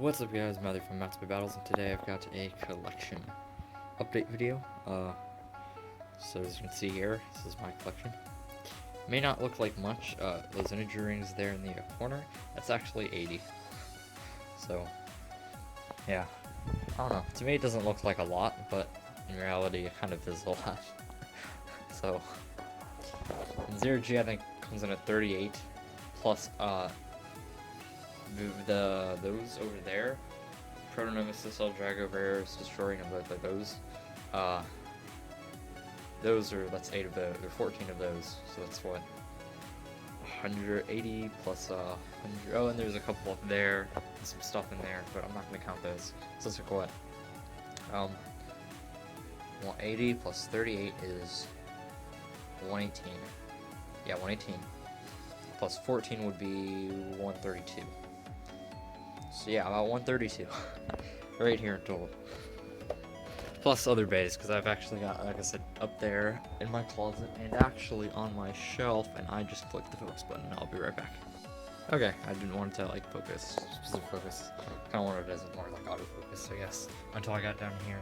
What's up guys, Matthew from Matt's Battles, and today I've got a collection update video. So as you can see here, this is my collection. May not look like much, those energy rings there in the corner, that's actually 80. So, yeah, I don't know, to me it doesn't look like a lot, but in reality it kind of is a lot. So, Zero G I think comes in at 38, plus those over there, Proto Nemesis, El Drago Rares, Destroying, and like those are, that's 8 of those, or 14 of those, so that's what, 180 plus 100, oh, and there's a couple up there, and some stuff in there, but I'm not going to count those, so it's like what, 180 plus 38 is 118, yeah, 118, plus 14 would be 132. So yeah, about 132 right here in total. Plus other bays, because I've actually got, like I said, up there in my closet and actually on my shelf, and I just clicked the focus button. I'll be right back. Okay, I didn't want it to like focus, specific focus. Kind of wanted it as more like autofocus, I guess. Until I got down here,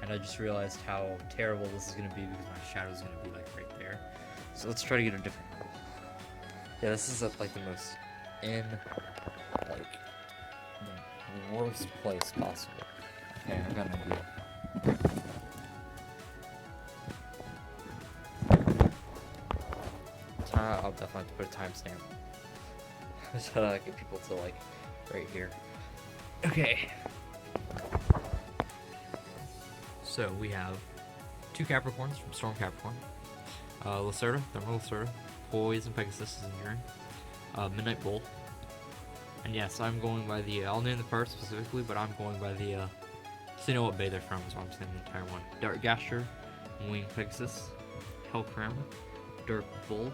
and I just realized how terrible this is going to be because my shadow is going to be like right there. So let's try to get a different angle. Yeah, this is at like the most in like the worst place possible. Okay, I've got an idea. I'll definitely have to put a timestamp so that I get people to like right here. Okay. So we have 2 Capricorns from Storm Capricorn, Lacerda, Thermal Lacerda, Poison Pegasus is enduring, Midnight Bull. And yes, I'm going by the, I'll name the parts specifically, but I'm going by the, so you know what bay they're from, so I'm saying the entire one. Dark Gasher, Wing Pegasus, Hellcrown, Dark Bull,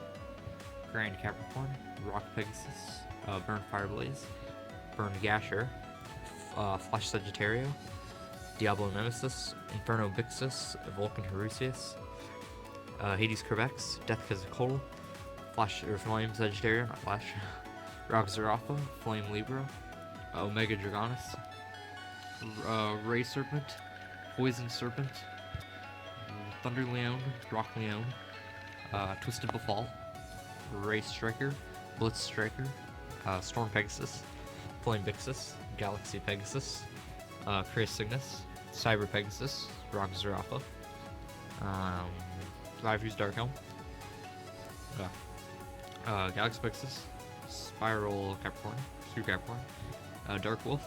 Grand Capricorn, Rock Pegasus, Burn Fireblaze, Burn Gasher, Flash Sagittario, Diablo Nemesis, Inferno Vixus, Vulcan Herusius, Hades Corvex, Death Quetzalcoatl, Flash or Flame Sagittario, not Flash, Rock Zarafa, Flame Libra, Omega Dragonis, Ray Serpent, Poison Serpent, Thunder Leon, Rock Leon, Twisted Befall, Ray Striker, Blitz Striker, Storm Pegasus, Flame Vixus, Galaxy Pegasus, Chris Cygnus, Cyber Pegasus, Rock Zarafa, Livery's Dark Helm, Galaxy Pegasus, Spiral Capricorn, Screw Capricorn, Dark Wolf,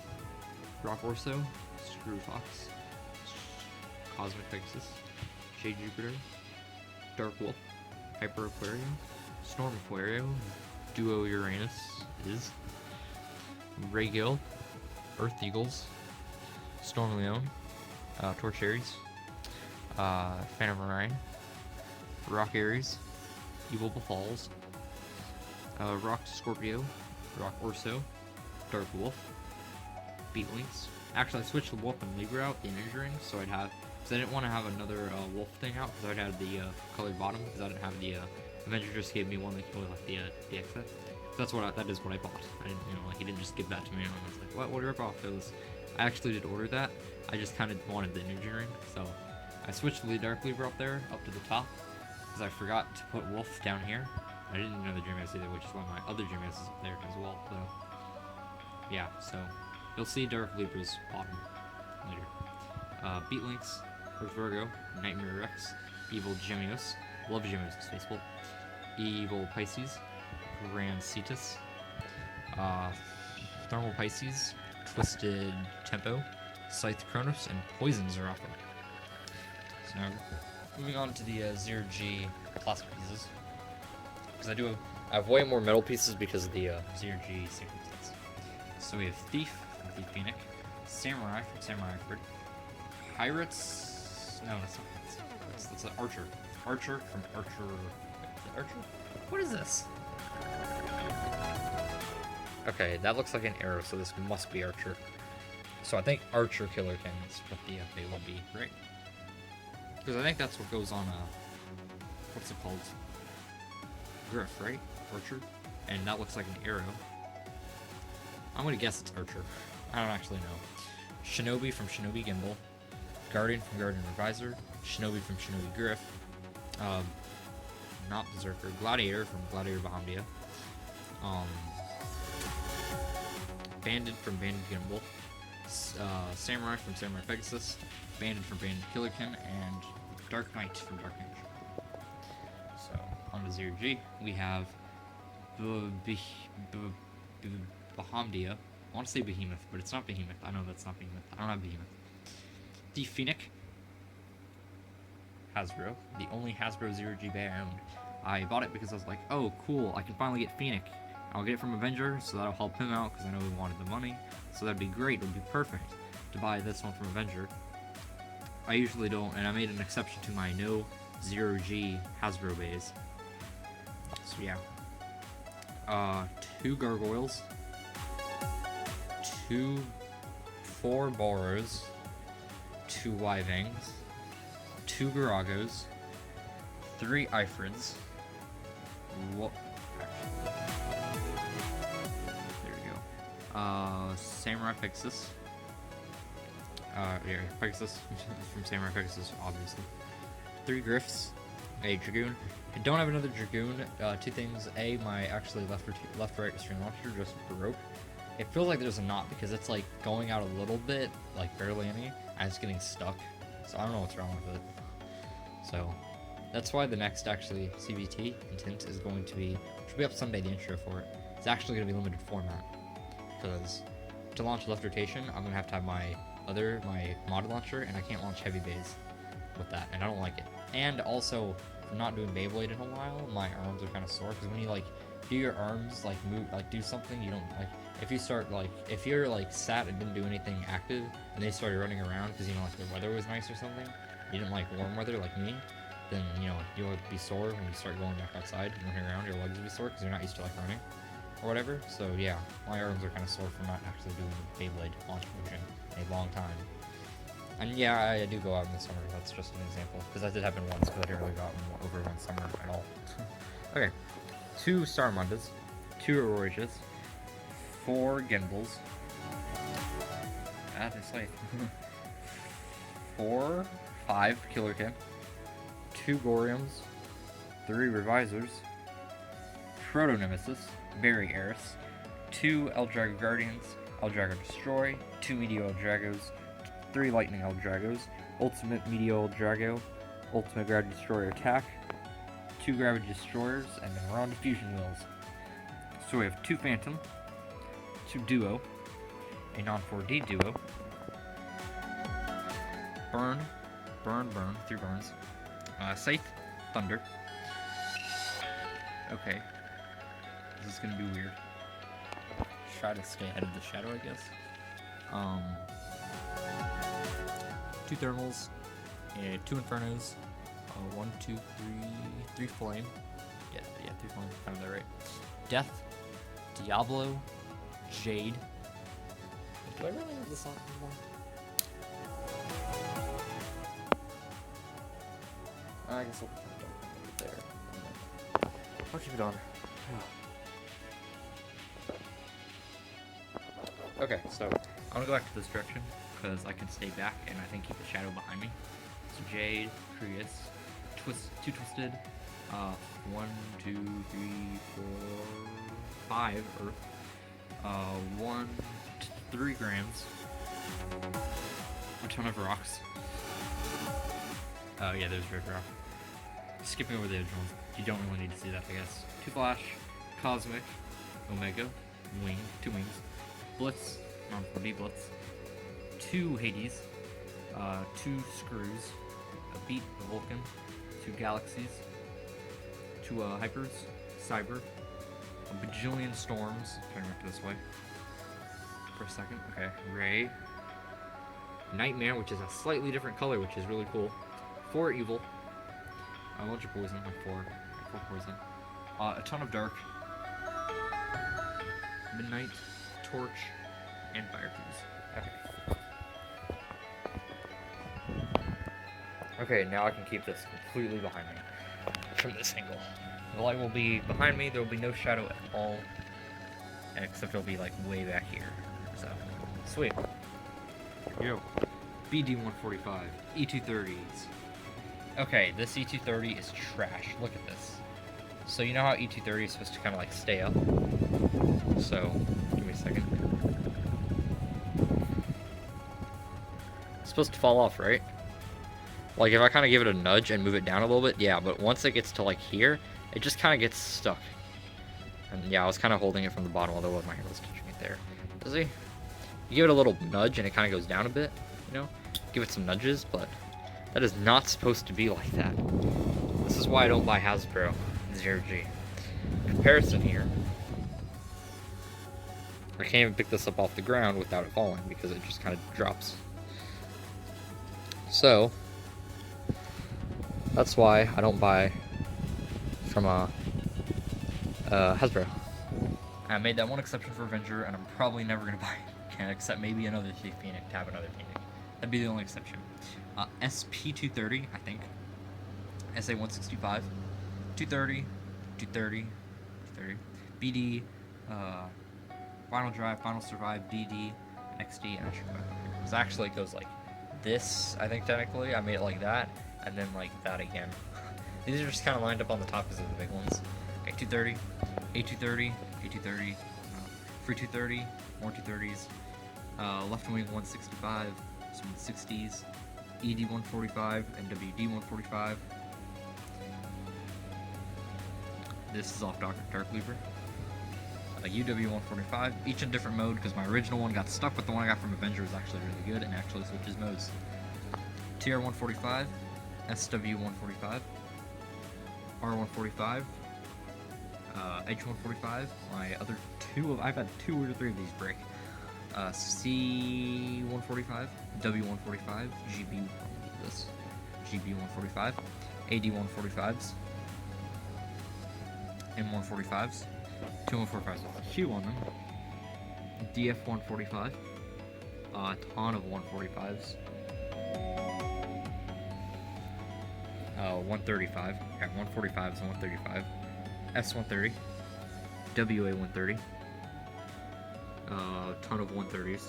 Rock Orso, Screw Fox, Cosmic Pegasus, Shade Jupiter, Dark Wolf, Hyper Aquario, Storm Aquario, Duo Uranus is, Ray Gill, Earth Eagles, Storm Leon, Torch Aries, Phantom Orion, Rock Aries, Evil Befalls, Rock Scorpio, Rock Orso, Dark Wolf, Beat Links. Actually, I switched the Wolf and Libra out, the energy ring, so I'd have, because I didn't want to have another Wolf thing out, because I'd have the colored bottom, because I didn't have the, Avenger just gave me one that came with like the exit. That's what that is what I bought. I didn't, you know, like he didn't just give that to me, and I was like, what rip off? It was, I actually did order that. I just kind of wanted the energy ring, so I switched the Dark Libra up there, up to the top, because I forgot to put Wolf down here. I didn't know the Dream House either, which is why my other Dream House is up there as well. So yeah, so you'll see Dark Libra's bottom later. Beat Links, Earth Virgo, Nightmare Rex, Evil Gemios, love Gemios, Spacebolt, Evil Pisces, Grand Cetus, Thermal Pisces, Twisted Tempo, Scythe Kronos, and Poison Zarafa. So now, moving on to the Zero G classic pieces, because I have way more metal pieces because of the Zero G sequences. So we have Thief from Thief Phoenix, Samurai from Samurai Expert, Pirates. No, that's not. That's an Archer. Archer from Archer. Is it Archer? What is this? Okay, that looks like an arrow, so this must be Archer. So I think Archer Killer King is what the they will be, right? Because I think that's what goes on, what's it called? Griff, right? Archer? And that looks like an arrow. I'm gonna guess it's Archer. I don't actually know. Shinobi from Shinobi Gimbal. Guardian from Guardian Revisor. Shinobi from Shinobi Griff. Not Berserker. Gladiator from Gladiator Bahamdia. Bandit from Bandit Gimbal. Samurai from Samurai Pegasus. Bandit from Bandit Killer Kim. And Dark Knight from Dark Knight. So, on to 0G, we have Bahamdia. I want to say Behemoth, but it's not Behemoth. I know that's not Behemoth. I don't have Behemoth. The Phoenix. Hasbro. The only Hasbro 0G bag I owned. I bought it because I was like, oh, cool, I can finally get Phoenix. I'll get it from Avenger, so that'll help him out, because I know he wanted the money. So that'd be great, it would be perfect to buy this one from Avenger. I usually don't, and I made an exception to my no 0G Hasbro bays. So yeah. 2 Gargoyles. 4 Boros. 2 Wyvangs. 2 Garagos. 3 Ifrids. What? There we go. Samurai Pegasus. Yeah, Pegasus from Samurai Pegasus, obviously. 3 Griffs, a Dragoon. I don't have another Dragoon. 2 things. A, my actually left-right stream launcher just broke. It feels like there's a knot because it's like going out a little bit, like barely any, and it's getting stuck. So I don't know what's wrong with it. So that's why the next actually CVT intent is going to be, which will be up Sunday, the intro for it. It's actually going to be limited format because to launch left rotation, I'm going to have my mod launcher, and I can't launch heavy bays with that, and I don't like it. And also, from not doing Beyblade in a while, my arms are kind of sore because when you like do your arms like move, like do something, you don't like. If you start like, if you're like sat and didn't do anything active, and they started running around because you know like the weather was nice or something, you didn't like warm weather like me, then you know you'll be sore when you start going back outside and running around. Your legs will be sore because you're not used to like running or whatever. So yeah, my arms are kind of sore from not actually doing Beyblade launch motion in a long time. And yeah, I do go out in the summer. That's just an example because that did happen once because I didn't really go out over one summer at all. Okay, 2 Starmundas, 2 Aurorias, 4 Gimbals. That's like 5 Killer Kim, 2 Goriums, 3 Revisors, Proto Nemesis, Berry Eris, 2 Eldrago Guardians, Eldrago Destroy, 2 Meteor Eldragos, 3 Lightning Eldragos, Ultimate Meteor Eldrago, Ultimate Gravity Destroyer Attack, 2 Gravity Destroyers, and then we're on to Fusion Wheels. So we have 2 Phantom, 2 Duo, a non-4D Duo, Burn, 3 burns, Scythe, Thunder. Okay. This is gonna be weird. Try to stay ahead of the shadow, I guess. 2 Thermals, 2 Infernos, 1, 2, 3 Flame. Yeah, 3 Flame, kind of that right. Death, Diablo, Jade. Do I really have this on anymore? I guess I'll put it there. I'll keep it on. Okay, so I'm gonna go back to this direction because I can stay back and I think keep the shadow behind me. So Jade, Prius, 2 Twisted, 1, 2, 3, 4, 5 Earth, 3 Grams, a ton of rocks. Yeah, there's Red Rock. Skipping over the edge ones. You don't really need to see that, I guess. 2 Flash, Cosmic, Omega, Wing, 2 Wings, Blitz, non-4D Blitz, 2 Hades, 2 Screws, a Beat, a Vulcan, 2 Galaxies, 2 Hypers, Cyber, a bajillion Storms, turn back this way, for a second, okay, Ray, Nightmare, which is a slightly different color, which is really cool, 4 Evil, a bunch of Poison, like 4 Poison, a ton of Dark, Midnight, Torch, and Fire Fuse. Okay, now I can keep this completely behind me from this angle. The light will be behind me, there will be no shadow at all, except it'll be like way back here. So, sweet. Here we go. BD145, E230s. Okay, this E230 is trash. Look at this. So you know how E230 is supposed to kind of like stay up? So, give me a second. It's supposed to fall off, right? Like if I kind of give it a nudge and move it down a little bit, yeah, but once it gets to like here, it just kind of gets stuck. And yeah, I was kind of holding it from the bottom, although my hand was touching it there. See? You give it a little nudge and it kind of goes down a bit, you know? Give it some nudges, but that is not supposed to be like that. This is why I don't buy Hasbro 0G. Comparison here. I can't even pick this up off the ground without it falling because it just kind of drops. So, that's why I don't buy from Hasbro. I made that one exception for Avenger, and I'm probably never going to buy it again, except maybe another Thief Phoenix to have another Phoenix. That'd be the only exception. SP230, I think. SA165. 230. 230. 230. BD. Final Drive, Final Survive, DD, XD, and Astropa. So actually it goes like this, I think technically. I made it like that, and then like that again. These are just kind of lined up on the top because of the big ones. Okay, 230, A230, A230, free 230, more 230s, left wing 165, some 60s, ED 145, and WD 145. This is off Dark Leaper. UW 145, each in different mode because my original one got stuck, but the one I got from Avenger is actually really good and actually switches modes. TR 145, SW 145, R 145, H 145. My other two, I've had 2 or 3 of these break. C 145, W 145, GB, this GB 145, AD 145s, M 145s. 2 145s with a Q on them. DF 145. A ton of 145s. 135. Okay, 145s and 135. S 130. WA 130. Ton of 130s.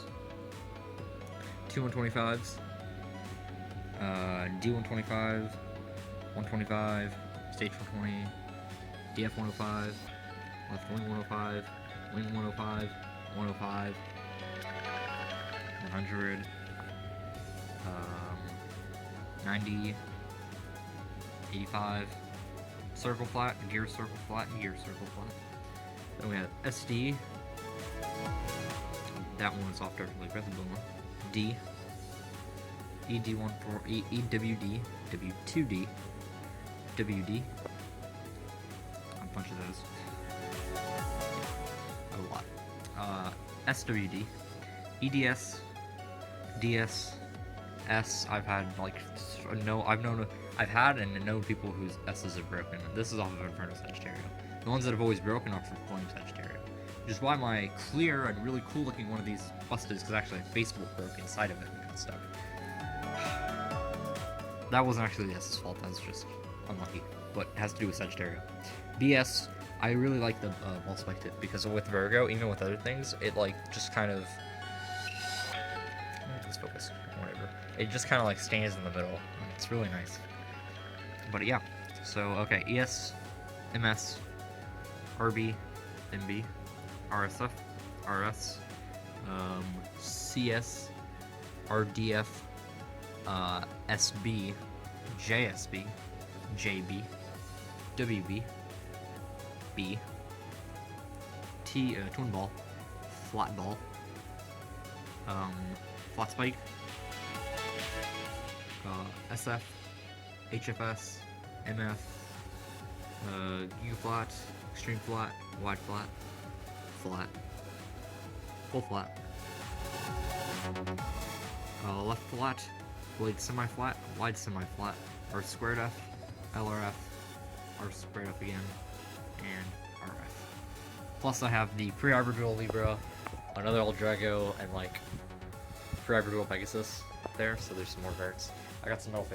2 125s. D 125. 125. Stage 120. DF 105. Left wing 105, wing 105, 105, 100, 90, 85, circle flat, gear circle flat, and gear circle flat. Then we have SD. That one is off Dark Leaper, the blue one. D. ED14, EWD, W2D, WD. A bunch of those. A lot. SWD, EDS, DS, S. I've had like I've had and known people whose S's have broken. This is off of Inferno Sagittario. The ones that have always broken are from Flame Sagittario, which is why my clear and really cool looking one of these busted, because actually a Facebook broke inside of it and got stuck. That wasn't actually the S's fault. That was just unlucky, but it has to do with Sagittario. BS. I really like the ball spike tip because with Virgo, even with other things, it like just kind of let's focus, whatever. It just kind of like stands in the middle. It's really nice. But yeah, so okay, ES, MS, RB, MB, RSF, RS, CS, RDF, SB, JSB, JB, WB. B, T, twin ball, flat ball, flat spike, SF, HFS, MF, U flat, extreme flat, wide flat, flat, full flat, left flat, blade semi-flat, wide semi-flat, R squared F, LRF, R squared F again, and RF. Plus I have the pre-Arbor Dual Libra, another Old Drago, and like pre-Arbor Dual Pegasus there, so there's some more verts. I got some metal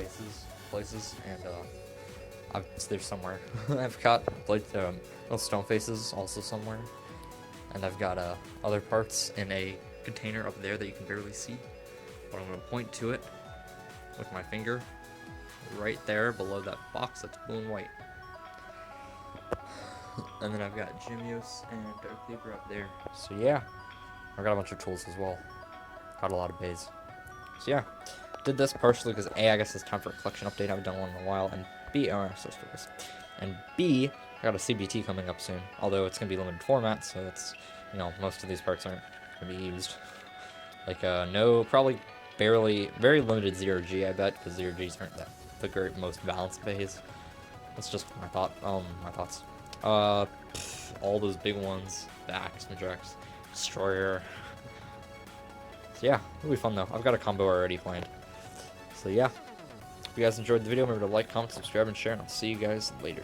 places, and they're somewhere. I've got little stone faces also somewhere, and I've got other parts in a container up there that you can barely see, but I'm going to point to it with my finger right there below that box that's blue and white. And then I've got Gemios and Dark Paper up there. So yeah, I've got a bunch of tools as well. Got a lot of bays. So yeah, did this partially because A, I guess it's time for a collection update. I haven't done one in a while, and B, so stories. And B, I got a CBT coming up soon. Although it's gonna be limited format, so it's, you know, most of these parts aren't gonna be used. Like no, probably barely, very limited 0G, I bet, because 0Gs aren't that the great most balanced bays. That's just my thoughts. All those big ones, the Axe, Majax, Destroyer. So yeah, it'll be fun though. I've got a combo already planned. So yeah, if you guys enjoyed the video, remember to like, comment, subscribe, and share, and I'll see you guys later.